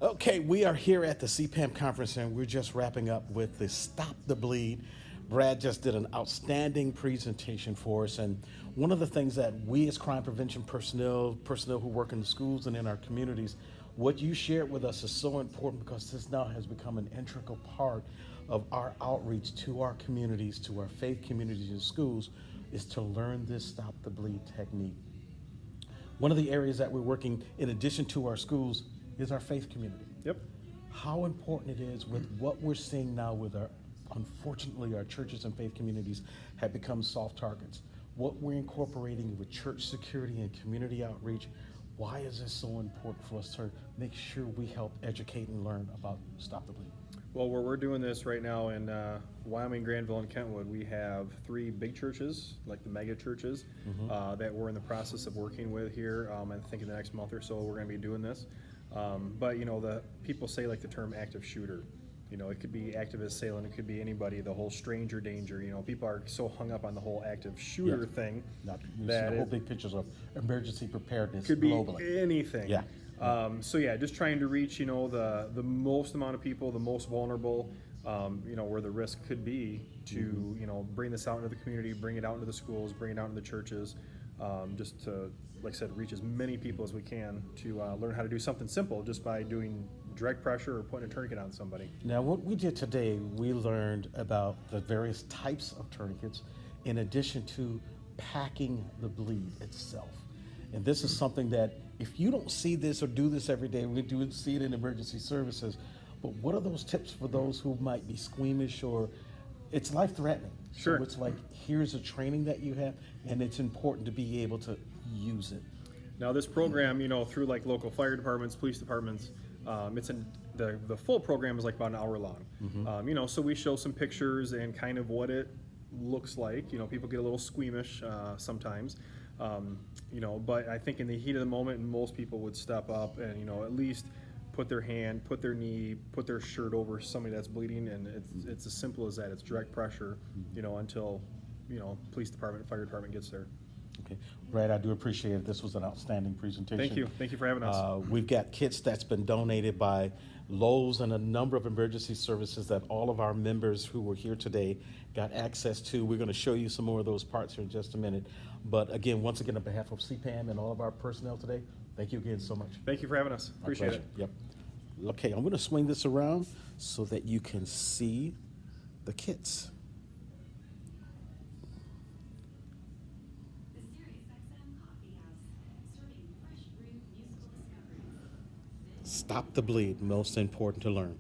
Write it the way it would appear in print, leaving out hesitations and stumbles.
Okay, we are here at the CPAM conference and we're just wrapping up with the Stop the Bleed. Brad just did an outstanding presentation for us, and one of the things that we as crime prevention personnel who work in the schools and in our communities, what you shared with us is so important because this now has become an integral part of our outreach to our communities, to our faith communities and schools, is to learn this Stop the Bleed technique. One of the areas that we're working in addition to our schools is our faith community. Yep. How important it is with what we're seeing now with our, unfortunately, our churches and faith communities have become soft targets. What we're incorporating with church security and community outreach, why is this so important for us to make sure we help educate and learn about Stop the Bleed? Well, where we're doing this right now in Wyoming, Granville, and Kentwood, we have 3 big churches, like the mega churches, that we're in the process of working with here. I think in the next month or so we're going to be doing this. But the people say like the term active shooter. It could be active assailant, it could be anybody, the whole stranger danger. People are so hung up on the whole active shooter thing. Not that the whole big pictures of emergency preparedness could be globally. anything. Yeah. So yeah, just trying to reach the most amount of people, the most vulnerable, where the risk could be to bring this out into the community, bring it out into the schools, bring it out into the churches, just to, like I said, reach as many people as we can to learn how to do something simple just by doing direct pressure or putting a tourniquet on somebody. Now, what we did today, we learned about the various types of tourniquets in addition to packing the bleed itself. And this is something that if you don't see this or do this every day, we do see it in emergency services. But what are those tips for those who might be squeamish or it's life-threatening? Sure. So it's like, here's a training that you have, and it's important to be able to use it. Now this program, through like local fire departments, police departments, the full program is like about an hour long. So we show some pictures and kind of what it looks like. People get a little squeamish sometimes. But I think in the heat of the moment, most people would step up and at least put their hand, put their knee, put their shirt over somebody that's bleeding, and it's as simple as that. It's direct pressure, until police department, fire department gets there. Okay, Brad, I do appreciate it. This was an outstanding presentation. Thank you for having us. We've got kits that's been donated by Lowe's and a number of emergency services that all of our members who were here today got access to. We're going to show you some more of those parts here in just a minute. But again, once again, on behalf of CPAM and all of our personnel today, thank you again so much. Thank you for having us. Appreciate it. Yep. Okay, I'm going to swing this around so that you can see the kits. Stop the bleed, most important to learn.